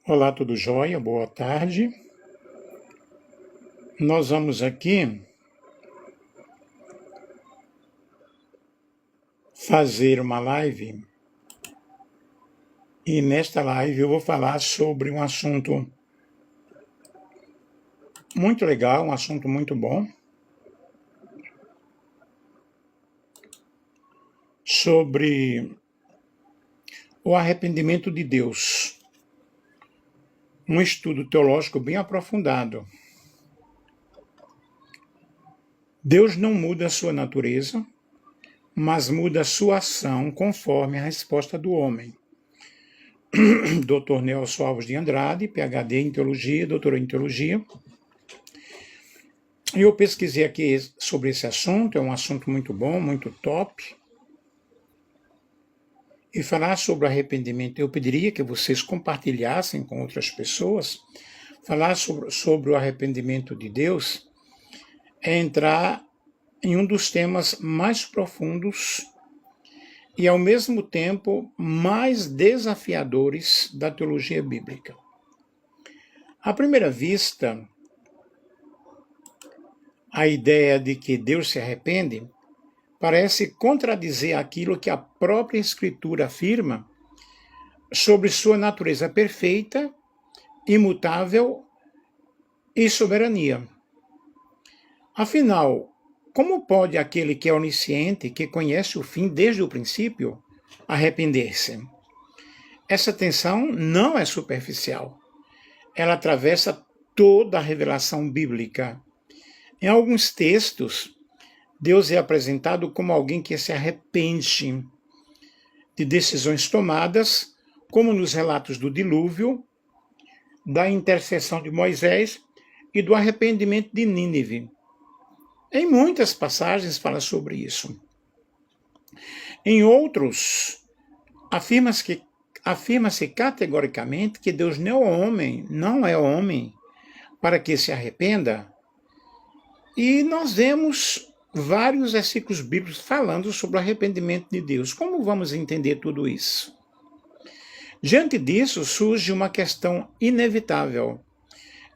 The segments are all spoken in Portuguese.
Olá, tudo jóia? Boa tarde. Nós vamos aqui fazer uma live e nesta live eu vou falar sobre um assunto muito legal, um assunto muito bom, sobre o arrependimento de Deus. Um estudo teológico bem aprofundado. Deus não muda a sua natureza, mas muda a sua ação conforme a resposta do homem. Dr. Nelson Alves de Andrade, PhD em Teologia, doutor em Teologia. Eu pesquisei aqui sobre esse assunto, é um assunto muito bom, muito top. E falar sobre arrependimento, eu pediria que vocês compartilhassem com outras pessoas. Falar sobre o arrependimento de Deus é entrar em um dos temas mais profundos e, ao mesmo tempo, mais desafiadores da teologia bíblica. À primeira vista, a ideia de que Deus se arrepende parece contradizer aquilo que a própria Escritura afirma sobre sua natureza perfeita, imutável e soberania. Afinal, como pode aquele que é onisciente, que conhece o fim desde o princípio, arrepender-se? Essa tensão não é superficial. Ela atravessa toda a revelação bíblica. Em alguns textos, Deus é apresentado como alguém que se arrepende de decisões tomadas, como nos relatos do dilúvio, da intercessão de Moisés e do arrependimento de Nínive. Em muitas passagens fala sobre isso. Em outros, afirma-se categoricamente que Deus não é homem para que se arrependa. E nós vemos vários versículos bíblicos falando sobre o arrependimento de Deus. Como vamos entender tudo isso? Diante disso, surge uma questão inevitável.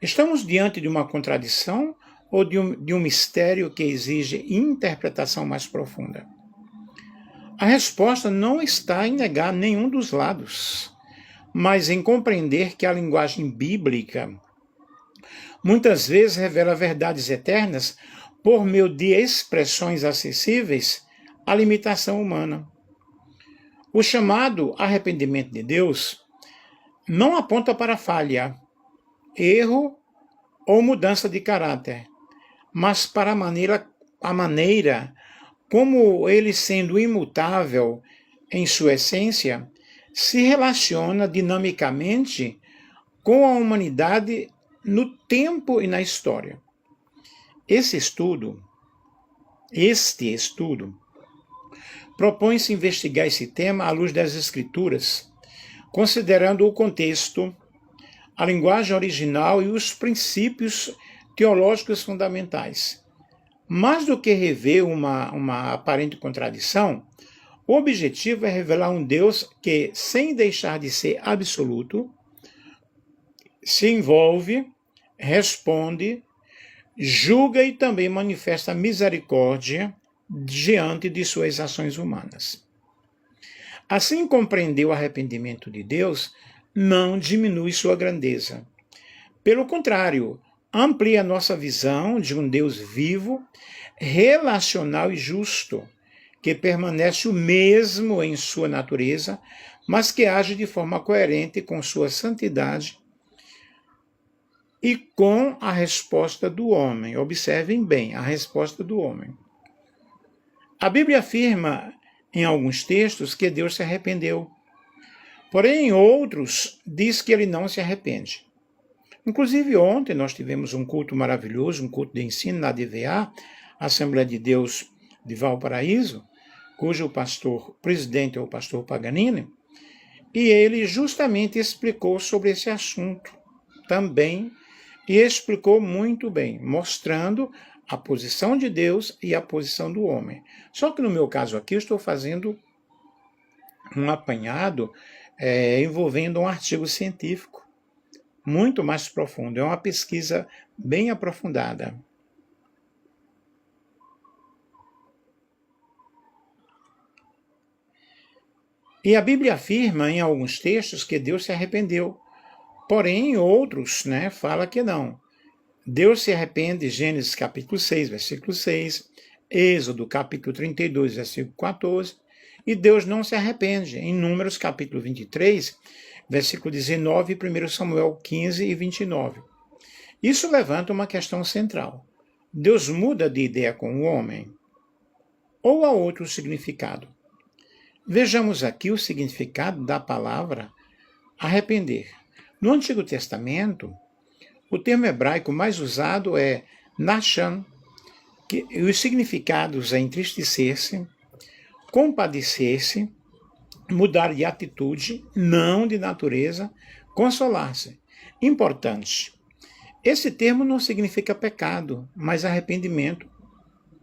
Estamos diante de uma contradição ou de um mistério que exige interpretação mais profunda? A resposta não está em negar nenhum dos lados, mas em compreender que a linguagem bíblica muitas vezes revela verdades eternas por meio de expressões acessíveis à limitação humana. O chamado arrependimento de Deus não aponta para falha, erro ou mudança de caráter, mas para a maneira como ele, sendo imutável em sua essência, se relaciona dinamicamente com a humanidade no tempo e na história. Este estudo propõe-se investigar esse tema à luz das Escrituras, considerando o contexto, a linguagem original e os princípios teológicos fundamentais. Mais do que rever uma aparente contradição, o objetivo é revelar um Deus que, sem deixar de ser absoluto, se envolve, responde, julga e também manifesta misericórdia diante de suas ações humanas. Assim, compreender o arrependimento de Deus não diminui sua grandeza. Pelo contrário, amplia nossa visão de um Deus vivo, relacional e justo, que permanece o mesmo em sua natureza, mas que age de forma coerente com sua santidade e com a resposta do homem. Observem bem a resposta do homem. A Bíblia afirma em alguns textos que Deus se arrependeu, porém em outros diz que ele não se arrepende. Inclusive ontem nós tivemos um culto maravilhoso, um culto de ensino na DVA, Assembleia de Deus de Valparaíso, cujo presidente é o pastor Paganini, e ele justamente explicou sobre esse assunto também, e explicou muito bem, mostrando a posição de Deus e a posição do homem. Só que no meu caso aqui eu estou fazendo um apanhado envolvendo um artigo científico muito mais profundo. É uma pesquisa bem aprofundada. E a Bíblia afirma em alguns textos que Deus se arrependeu. Porém, em outros, fala que não. Deus se arrepende, Gênesis capítulo 6, versículo 6, Êxodo capítulo 32, versículo 14, e Deus não se arrepende, em Números capítulo 23, versículo 19, e 1 Samuel 15 e 29. Isso levanta uma questão central. Deus muda de ideia com o homem? Ou há outro significado? Vejamos aqui o significado da palavra arrepender. No Antigo Testamento, o termo hebraico mais usado é nashan, e os significados é entristecer-se, compadecer-se, mudar de atitude, não de natureza, consolar-se. Importante. Esse termo não significa pecado, mas arrependimento,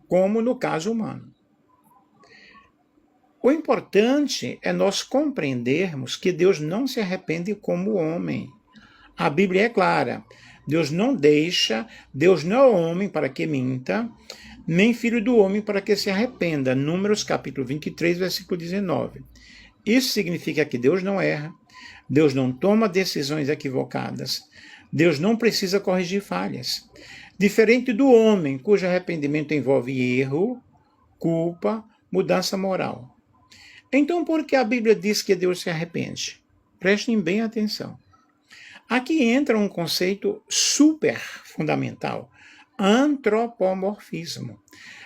como no caso humano. O importante é nós compreendermos que Deus não se arrepende como homem. A Bíblia é clara. Deus não é homem para que minta, nem filho do homem para que se arrependa. Números capítulo 23, versículo 19. Isso significa que Deus não erra, Deus não toma decisões equivocadas, Deus não precisa corrigir falhas. Diferente do homem, cujo arrependimento envolve erro, culpa, mudança moral. Então, por que a Bíblia diz que Deus se arrepende? Prestem bem atenção. Aqui entra um conceito super fundamental, antropomorfismo.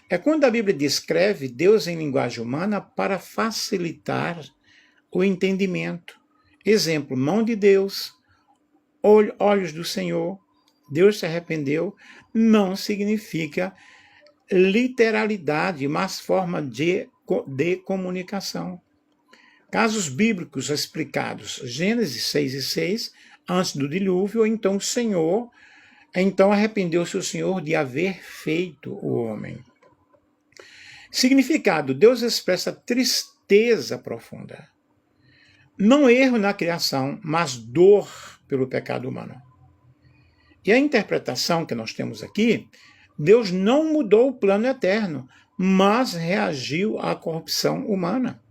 É quando a Bíblia descreve Deus em linguagem humana para facilitar o entendimento. Exemplo, mão de Deus, olhos do Senhor, Deus se arrependeu, não significa literalidade, mas forma de comunicação. Casos bíblicos explicados, Gênesis 6 e 6, antes do dilúvio, então arrependeu-se o Senhor de haver feito o homem. Significado, Deus expressa tristeza profunda. Não erro na criação, mas dor pelo pecado humano. E a interpretação que nós temos aqui, Deus não mudou o plano eterno, mas reagiu à corrupção humana.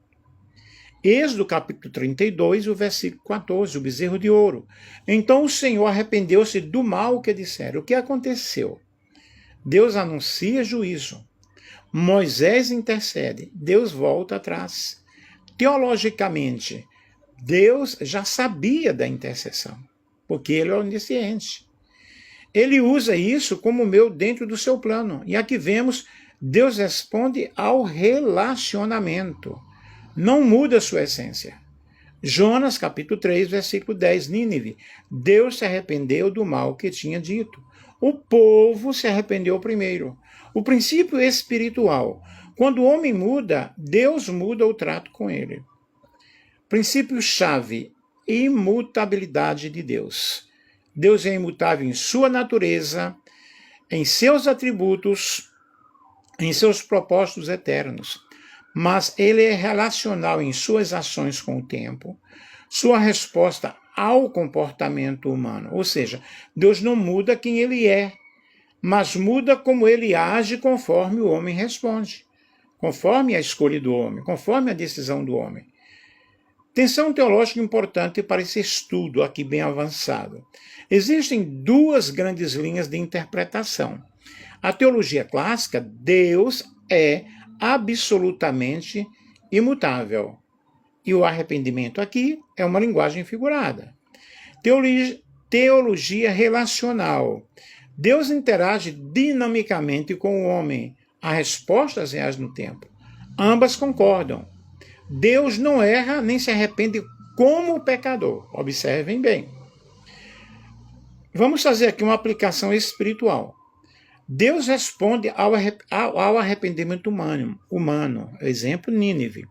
Êxodo capítulo 32, o versículo 14, o bezerro de ouro. Então o Senhor arrependeu-se do mal que disseram. O que aconteceu? Deus anuncia juízo. Moisés intercede. Deus volta atrás. Teologicamente, Deus já sabia da intercessão, porque ele é onisciente. Ele usa isso como meio dentro do seu plano. E aqui vemos, Deus responde ao relacionamento. Não muda a sua essência. Jonas, capítulo 3, versículo 10, Nínive. Deus se arrependeu do mal que tinha dito. O povo se arrependeu primeiro. O princípio espiritual. Quando o homem muda, Deus muda o trato com ele. Princípio-chave, imutabilidade de Deus. Deus é imutável em sua natureza, em seus atributos, em seus propósitos eternos. Mas ele é relacional em suas ações com o tempo, sua resposta ao comportamento humano. Ou seja, Deus não muda quem ele é, mas muda como ele age conforme o homem responde, conforme a escolha do homem, conforme a decisão do homem. Tensão teológica importante para esse estudo aqui bem avançado. Existem duas grandes linhas de interpretação. A teologia clássica, Deus é absolutamente imutável. E o arrependimento aqui é uma linguagem figurada. Teologia relacional. Deus interage dinamicamente com o homem. Há respostas reais no tempo. Ambas concordam. Deus não erra nem se arrepende como o pecador. Observem bem. Vamos fazer aqui uma aplicação espiritual. Deus responde ao arrependimento humano. Exemplo, Nínive.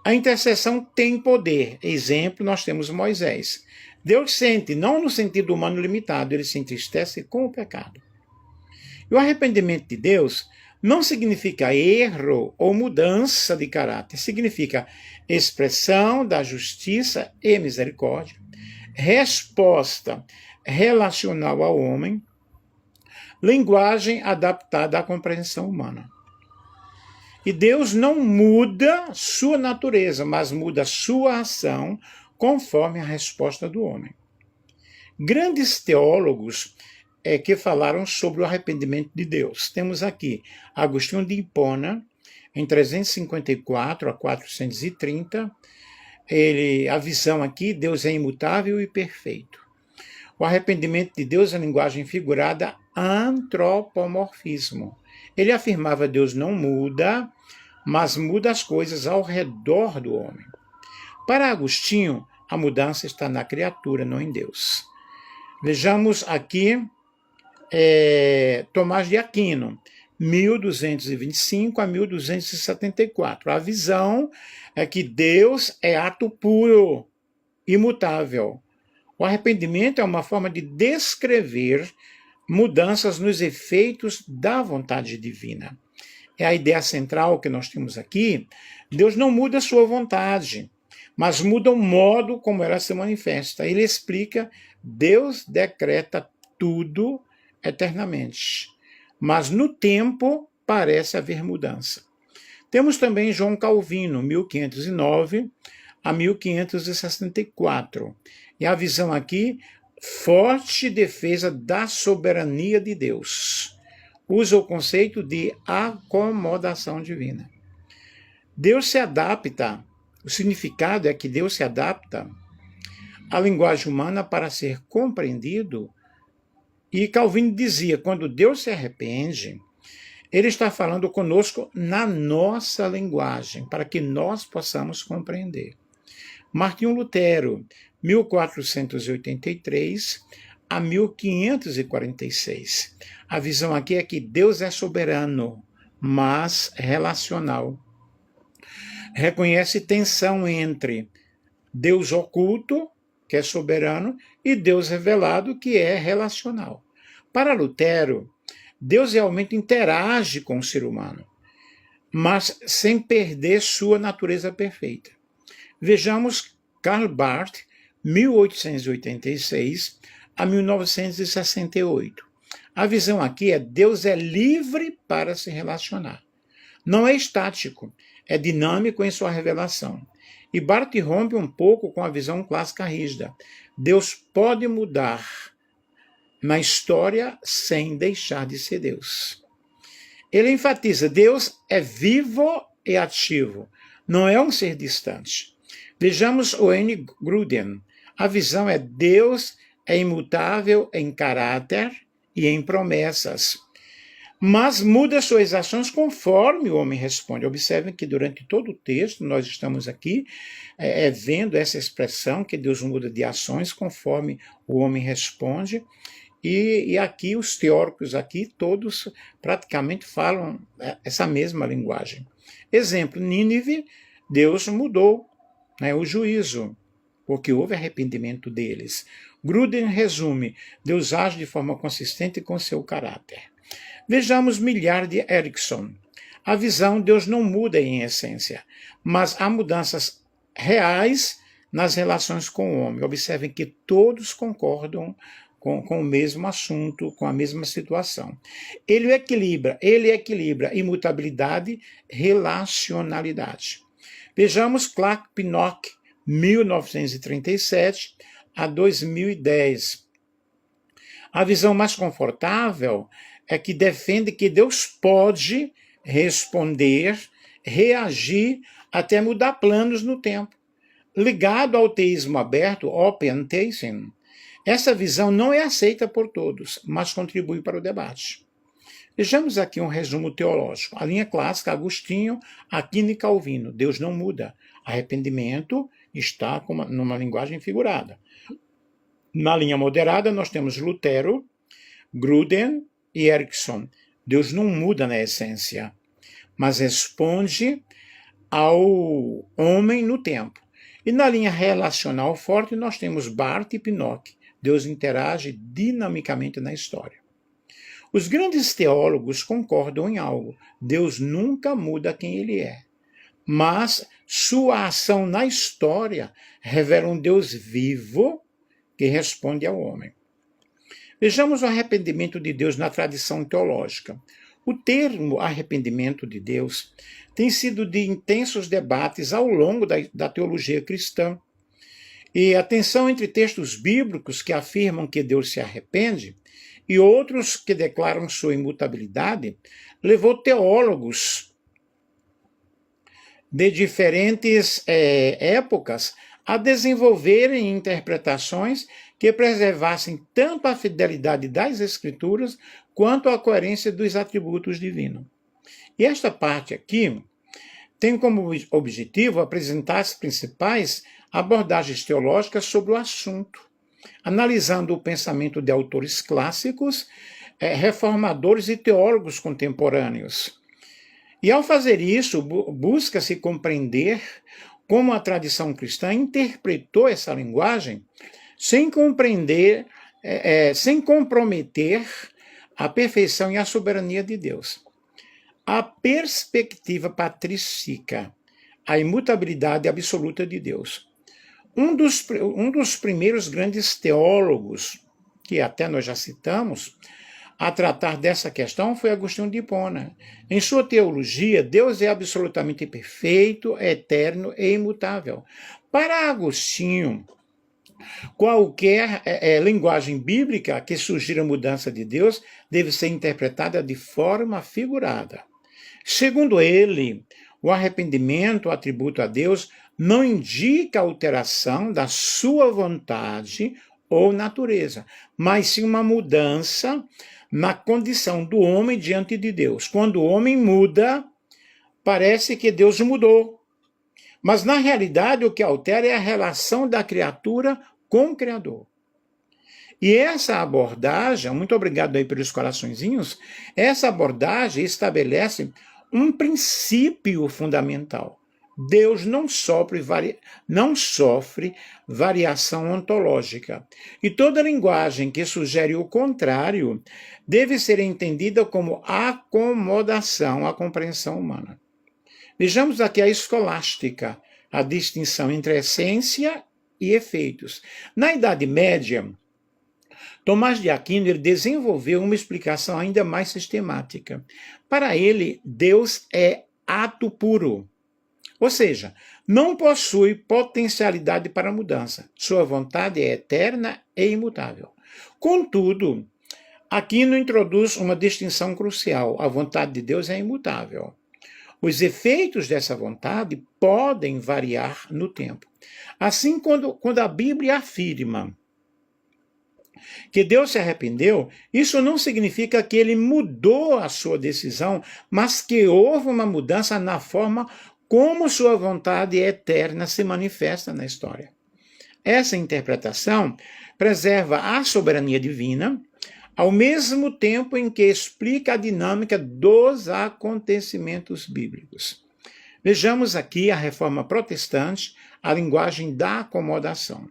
A intercessão tem poder. Exemplo, nós temos Moisés. Deus sente, não no sentido humano limitado, ele se entristece com o pecado. E o arrependimento de Deus não significa erro ou mudança de caráter. Significa expressão da justiça e misericórdia, resposta relacional ao homem, linguagem adaptada à compreensão humana. E Deus não muda sua natureza, mas muda sua ação conforme a resposta do homem. Grandes teólogos que falaram sobre o arrependimento de Deus. Temos aqui Agostinho de Hipona, em 354 a 430. A visão aqui, Deus é imutável e perfeito. O arrependimento de Deus é linguagem figurada, antropomorfismo. Ele afirmava que Deus não muda, mas muda as coisas ao redor do homem. Para Agostinho, a mudança está na criatura, não em Deus. Vejamos aqui Tomás de Aquino, 1225 a 1274. A visão é que Deus é ato puro, imutável. O arrependimento é uma forma de descrever mudanças nos efeitos da vontade divina. É a ideia central que nós temos aqui. Deus não muda a sua vontade, mas muda o modo como ela se manifesta. Ele explica: Deus decreta tudo eternamente, mas no tempo parece haver mudança. Temos também João Calvino, 1509 a 1564. E a visão aqui, forte defesa da soberania de Deus. Usa o conceito de acomodação divina. Deus se adapta, o significado é que Deus se adapta à linguagem humana para ser compreendido. E Calvino dizia, quando Deus se arrepende, ele está falando conosco na nossa linguagem, para que nós possamos compreender. Martinho Lutero, 1483 a 1546. A visão aqui é que Deus é soberano, mas relacional. Reconhece tensão entre Deus oculto, que é soberano, e Deus revelado, que é relacional. Para Lutero, Deus realmente interage com o ser humano, mas sem perder sua natureza perfeita. Vejamos Karl Barth, 1886 a 1968. A visão aqui é: Deus é livre para se relacionar. Não é estático, é dinâmico em sua revelação. E Barth rompe um pouco com a visão clássica rígida. Deus pode mudar na história sem deixar de ser Deus. Ele enfatiza: Deus é vivo e ativo, não é um ser distante. Vejamos o Wayne Grudem. A visão é: Deus é imutável em caráter e em promessas, mas muda suas ações conforme o homem responde. Observem que durante todo o texto nós estamos aqui vendo essa expressão que Deus muda de ações conforme o homem responde, e aqui os teóricos aqui todos praticamente falam essa mesma linguagem. Exemplo, Nínive, Deus mudou o juízo, porque houve arrependimento deles. Grudem resume: Deus age de forma consistente com seu caráter. Vejamos Millar de Erickson. A visão: Deus não muda em essência, mas há mudanças reais nas relações com o homem. Observem que todos concordam com o mesmo assunto, com a mesma situação. Ele equilibra imutabilidade, relacionalidade. Vejamos Clark Pinnock, 1937 a 2010. A visão mais confortável é que defende que Deus pode responder, reagir, até mudar planos no tempo. Ligado ao teísmo aberto, Open Theism, essa visão não é aceita por todos, mas contribui para o debate. Vejamos aqui um resumo teológico. A linha clássica, Agostinho, Aquino e Calvino. Deus não muda. Arrependimento está numa linguagem figurada. Na linha moderada, nós temos Lutero, Grudem e Erickson. Deus não muda na essência, mas responde ao homem no tempo. E na linha relacional forte, nós temos Barth e Pinnock. Deus interage dinamicamente na história. Os grandes teólogos concordam em algo: Deus nunca muda quem ele é, mas sua ação na história revela um Deus vivo que responde ao homem. Vejamos o arrependimento de Deus na tradição teológica. O termo arrependimento de Deus tem sido de intensos debates ao longo da teologia cristã. E a tensão entre textos bíblicos que afirmam que Deus se arrepende e outros que declaram sua imutabilidade levou teólogos de diferentes épocas a desenvolverem interpretações que preservassem tanto a fidelidade das Escrituras quanto a coerência dos atributos divinos. E esta parte aqui tem como objetivo apresentar as principais abordagens teológicas sobre o assunto, analisando o pensamento de autores clássicos, reformadores e teólogos contemporâneos. E ao fazer isso, busca-se compreender como a tradição cristã interpretou essa linguagem sem comprometer a perfeição e a soberania de Deus. A perspectiva patrística, a imutabilidade absoluta de Deus. Um dos primeiros grandes teólogos, que até nós já citamos, a tratar dessa questão foi Agostinho de Hipona. Em sua teologia, Deus é absolutamente perfeito, eterno e imutável. Para Agostinho, qualquer linguagem bíblica que sugira a mudança de Deus deve ser interpretada de forma figurada. Segundo ele, o arrependimento, atributo a Deus, não indica alteração da sua vontade ou natureza, mas sim uma mudança na condição do homem diante de Deus. Quando o homem muda, parece que Deus mudou. Mas, na realidade, o que altera é a relação da criatura com o Criador. E essa abordagem, muito obrigado aí pelos coraçõezinhos, essa abordagem estabelece um princípio fundamental. Deus não sofre variação ontológica. E toda linguagem que sugere o contrário deve ser entendida como acomodação à compreensão humana. Vejamos aqui a escolástica, a distinção entre essência e efeitos. Na Idade Média, Tomás de Aquino ele desenvolveu uma explicação ainda mais sistemática. Para ele, Deus é ato puro. Ou seja, não possui potencialidade para mudança. Sua vontade é eterna e imutável. Contudo, Aquino introduz uma distinção crucial. A vontade de Deus é imutável. Os efeitos dessa vontade podem variar no tempo. Assim, quando a Bíblia afirma que Deus se arrependeu, isso não significa que ele mudou a sua decisão, mas que houve uma mudança na forma como sua vontade eterna se manifesta na história. Essa interpretação preserva a soberania divina, ao mesmo tempo em que explica a dinâmica dos acontecimentos bíblicos. Vejamos aqui a Reforma Protestante, a linguagem da acomodação.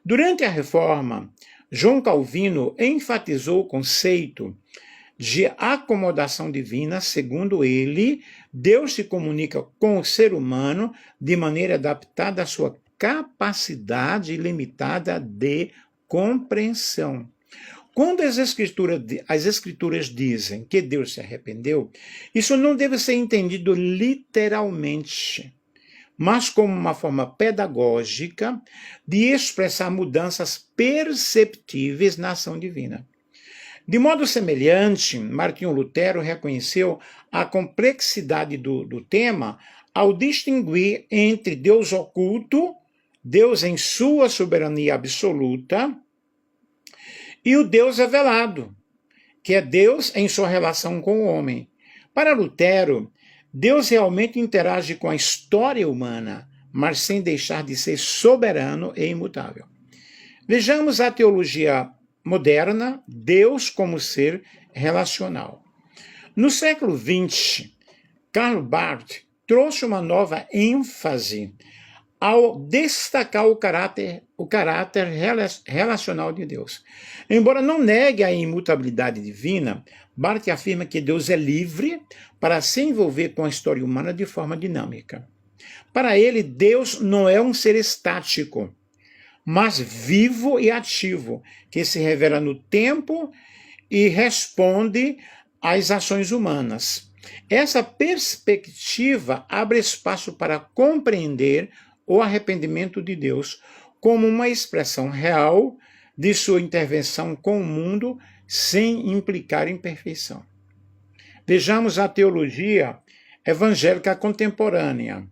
Durante a Reforma, João Calvino enfatizou o conceito de acomodação divina. Segundo ele, Deus se comunica com o ser humano de maneira adaptada à sua capacidade limitada de compreensão. Quando as escrituras dizem que Deus se arrependeu, isso não deve ser entendido literalmente, mas como uma forma pedagógica de expressar mudanças perceptíveis na ação divina. De modo semelhante, Martinho Lutero reconheceu a complexidade do tema ao distinguir entre Deus oculto, Deus em sua soberania absoluta, e o Deus revelado, que é Deus em sua relação com o homem. Para Lutero, Deus realmente interage com a história humana, mas sem deixar de ser soberano e imutável. Vejamos a teologia moderna, Deus como ser relacional. No século XX, Karl Barth trouxe uma nova ênfase ao destacar o caráter relacional de Deus. Embora não negue a imutabilidade divina, Barth afirma que Deus é livre para se envolver com a história humana de forma dinâmica. Para ele, Deus não é um ser estático, mas vivo e ativo, que se revela no tempo e responde às ações humanas. Essa perspectiva abre espaço para compreender o arrependimento de Deus como uma expressão real de sua intervenção com o mundo sem implicar imperfeição. Vejamos a teologia evangélica contemporânea.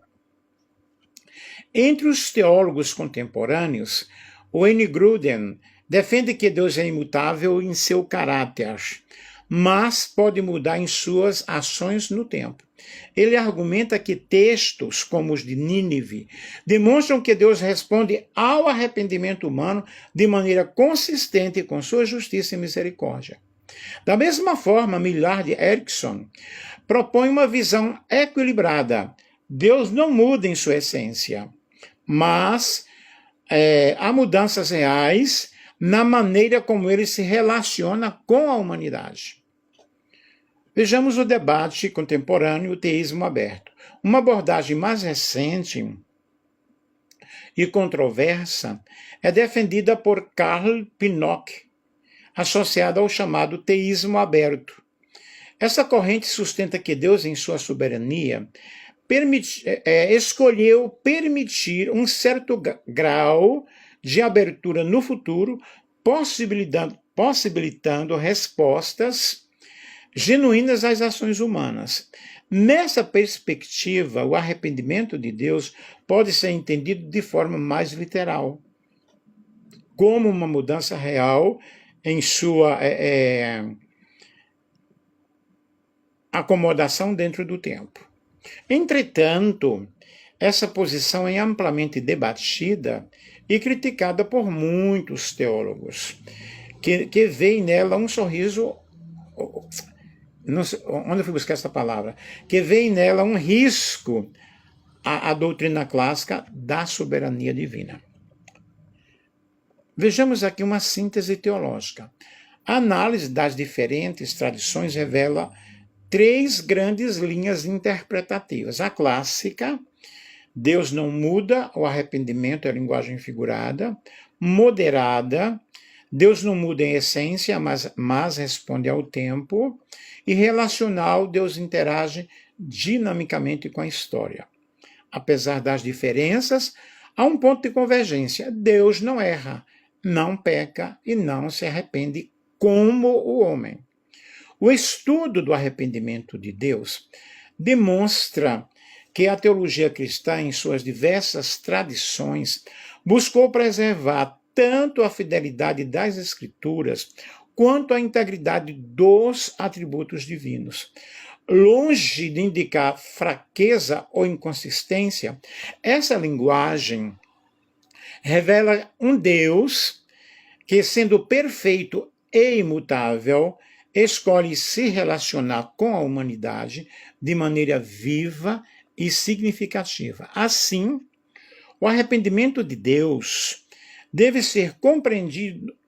Entre os teólogos contemporâneos, o Wayne Grudem defende que Deus é imutável em seu caráter, mas pode mudar em suas ações no tempo. Ele argumenta que textos como os de Nínive demonstram que Deus responde ao arrependimento humano de maneira consistente com sua justiça e misericórdia. Da mesma forma, Millard Erickson propõe uma visão equilibrada. Deus não muda em sua essência, mas há mudanças reais na maneira como ele se relaciona com a humanidade. Vejamos o debate contemporâneo, o teísmo aberto. Uma abordagem mais recente e controversa é defendida por Karl Pinnock, associada ao chamado teísmo aberto. Essa corrente sustenta que Deus, em sua soberania, escolheu permitir um certo grau de abertura no futuro, possibilitando respostas genuínas às ações humanas. Nessa perspectiva, o arrependimento de Deus pode ser entendido de forma mais literal, como uma mudança real em sua acomodação dentro do tempo. Entretanto, essa posição é amplamente debatida e criticada por muitos teólogos, que veem nela um sorriso... Não sei, onde eu fui buscar essa palavra? Que veem nela um risco à doutrina clássica da soberania divina. Vejamos aqui uma síntese teológica. A análise das diferentes tradições revela 3 grandes linhas interpretativas. A clássica, Deus não muda, o arrependimento é a linguagem figurada. Moderada, Deus não muda em essência, mas responde ao tempo. E relacional, Deus interage dinamicamente com a história. Apesar das diferenças, há um ponto de convergência. Deus não erra, não peca e não se arrepende como o homem. O estudo do arrependimento de Deus demonstra que a teologia cristã, em suas diversas tradições, buscou preservar tanto a fidelidade das Escrituras quanto a integridade dos atributos divinos. Longe de indicar fraqueza ou inconsistência, essa linguagem revela um Deus que, sendo perfeito e imutável, escolhe se relacionar com a humanidade de maneira viva e significativa. Assim, o arrependimento de Deus deve ser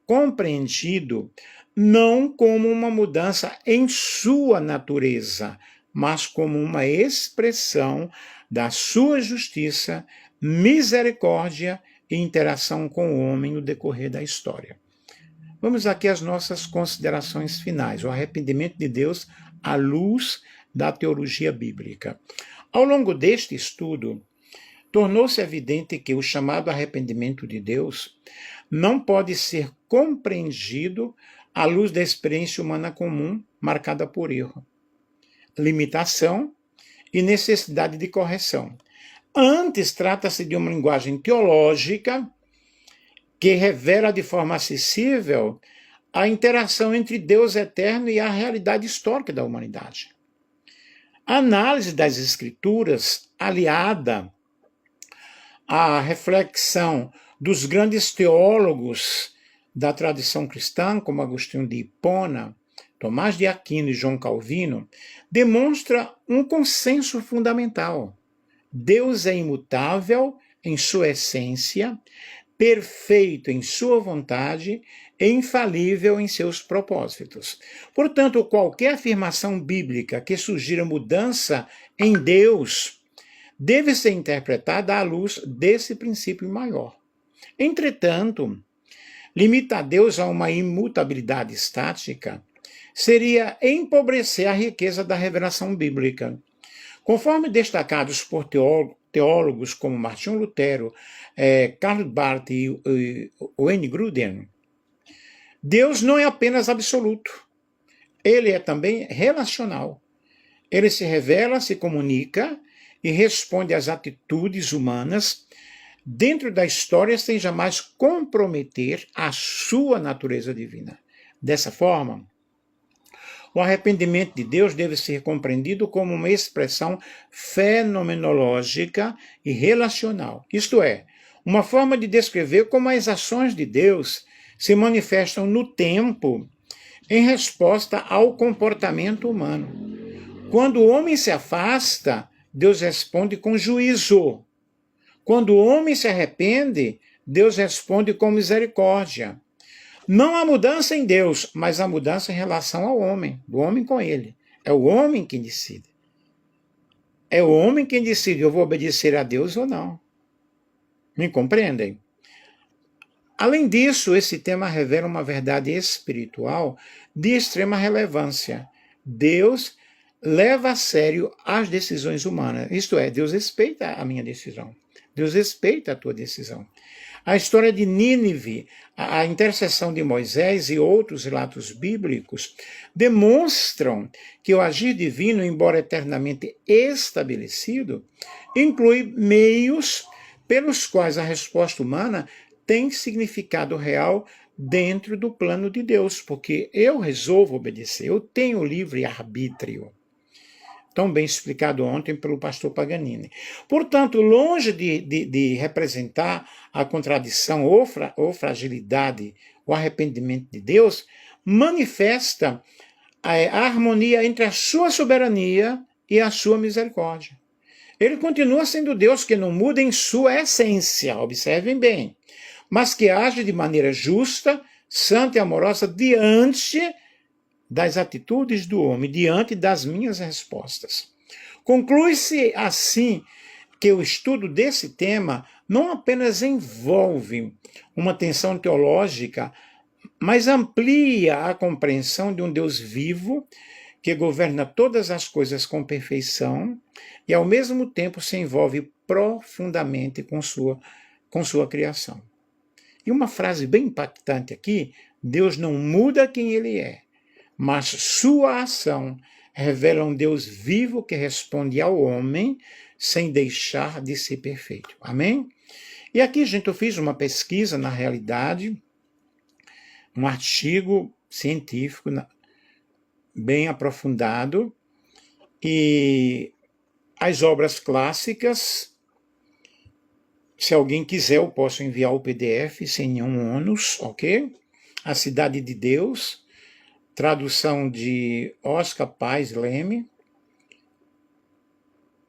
compreendido não como uma mudança em sua natureza, mas como uma expressão da sua justiça, misericórdia e interação com o homem no decorrer da história. Vamos aqui às nossas considerações finais. O arrependimento de Deus à luz da teologia bíblica. Ao longo deste estudo, tornou-se evidente que o chamado arrependimento de Deus não pode ser compreendido à luz da experiência humana comum marcada por erro, limitação e necessidade de correção. Antes, trata-se de uma linguagem teológica que revela de forma acessível a interação entre Deus eterno e a realidade histórica da humanidade. A análise das Escrituras, aliada à reflexão dos grandes teólogos da tradição cristã, como Agostinho de Hipona, Tomás de Aquino e João Calvino, demonstra um consenso fundamental. Deus é imutável em sua essência, perfeito em sua vontade e infalível em seus propósitos. Portanto, qualquer afirmação bíblica que sugira mudança em Deus deve ser interpretada à luz desse princípio maior. Entretanto, limitar Deus a uma imutabilidade estática seria empobrecer a riqueza da revelação bíblica. Conforme destacados por teólogos como Martinho Lutero, Karl Barth e Wayne Grudem, Deus não é apenas absoluto, ele é também relacional. Ele se revela, se comunica e responde às atitudes humanas dentro da história sem jamais comprometer a sua natureza divina. Dessa forma, o arrependimento de Deus deve ser compreendido como uma expressão fenomenológica e relacional. Isto é, uma forma de descrever como as ações de Deus se manifestam no tempo em resposta ao comportamento humano. Quando o homem se afasta, Deus responde com juízo. Quando o homem se arrepende, Deus responde com misericórdia. Não há mudança em Deus, mas há mudança em relação ao homem, do homem com ele. É o homem quem decide. É o homem quem decide, eu vou obedecer a Deus ou não. Me compreendem? Além disso, esse tema revela uma verdade espiritual de extrema relevância. Deus leva a sério as decisões humanas. Isto é, Deus respeita a minha decisão. Deus respeita a tua decisão. A história de Nínive, a intercessão de Moisés e outros relatos bíblicos demonstram que o agir divino, embora eternamente estabelecido, inclui meios pelos quais a resposta humana tem significado real dentro do plano de Deus, porque eu resolvo obedecer, eu tenho livre-arbítrio. Tão bem explicado ontem pelo pastor Paganini. Portanto, longe de representar a contradição ou fragilidade, o arrependimento de Deus, manifesta a harmonia entre a sua soberania e a sua misericórdia. Ele continua sendo Deus que não muda em sua essência, observem bem, mas que age de maneira justa, santa e amorosa diante das atitudes do homem, diante das minhas respostas. Conclui-se assim que o estudo desse tema não apenas envolve uma tensão teológica, mas amplia a compreensão de um Deus vivo que governa todas as coisas com perfeição e ao mesmo tempo se envolve profundamente com sua criação. E uma frase bem impactante aqui, Deus não muda quem ele é, mas sua ação revela um Deus vivo que responde ao homem sem deixar de ser perfeito. Amém? E aqui, gente, eu fiz uma pesquisa, na realidade, um artigo científico bem aprofundado, e as obras clássicas, se alguém quiser, eu posso enviar o PDF sem nenhum ônus, ok? A Cidade de Deus, tradução de Oscar Paz Leme,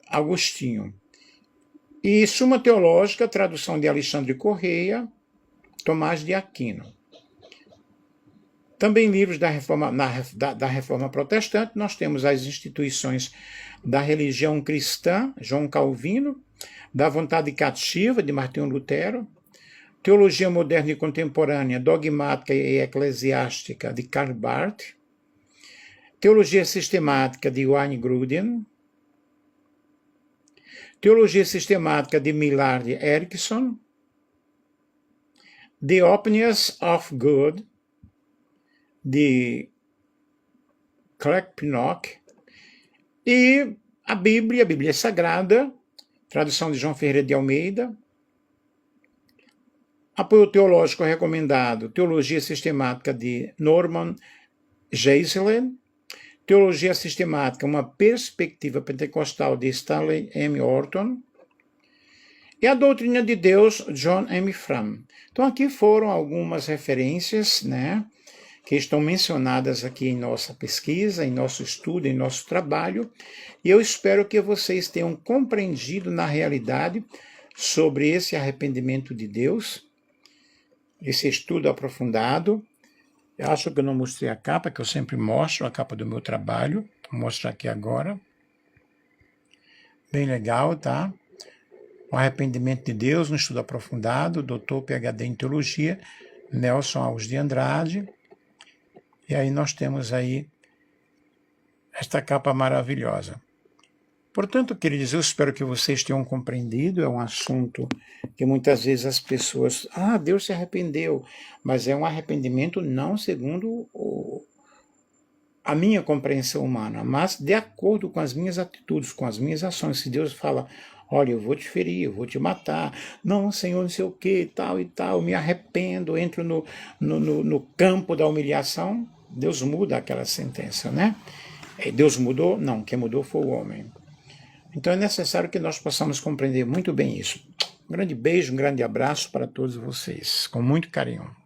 Agostinho. E Suma Teológica, tradução de Alexandre Correia, Tomás de Aquino. Também livros da Reforma Protestante, nós temos as instituições da religião cristã, João Calvino, da vontade cativa, de Martinho Lutero, Teologia Moderna e Contemporânea, Dogmática e Eclesiástica, de Karl Barth, Teologia Sistemática, de Wayne Grudem, Teologia Sistemática, de Millard Erickson, The Opinions of God, de Craig Pinnock, e a Bíblia Sagrada, tradução de João Ferreira de Almeida, apoio teológico recomendado, Teologia Sistemática de Norman Geisler, Teologia Sistemática, uma perspectiva pentecostal de Stanley M. Orton, e a Doutrina de Deus, John M. Frum. Então aqui foram algumas referências, né, que estão mencionadas aqui em nossa pesquisa, em nosso estudo, em nosso trabalho, e eu espero que vocês tenham compreendido na realidade sobre esse arrependimento de Deus, esse estudo aprofundado. Eu acho que eu não mostrei a capa, que eu sempre mostro, a capa do meu trabalho. Vou mostrar aqui agora. Bem legal, tá? O Arrependimento de Deus, no estudo aprofundado, doutor PhD em Teologia, Nelson Alves de Andrade. E aí nós temos aí esta capa maravilhosa. Portanto, queridos, eu espero que vocês tenham compreendido. É um assunto que muitas vezes as pessoas... Deus se arrependeu. Mas é um arrependimento não segundo a minha compreensão humana, mas de acordo com as minhas atitudes, com as minhas ações. Se Deus fala, olha, eu vou te ferir, eu vou te matar, não, Senhor, não sei o que, tal e tal, me arrependo, entro no campo da humilhação, Deus muda aquela sentença, né? Deus mudou? Não, quem mudou foi o homem. Então é necessário que nós possamos compreender muito bem isso. Um grande beijo, um grande abraço para todos vocês, com muito carinho.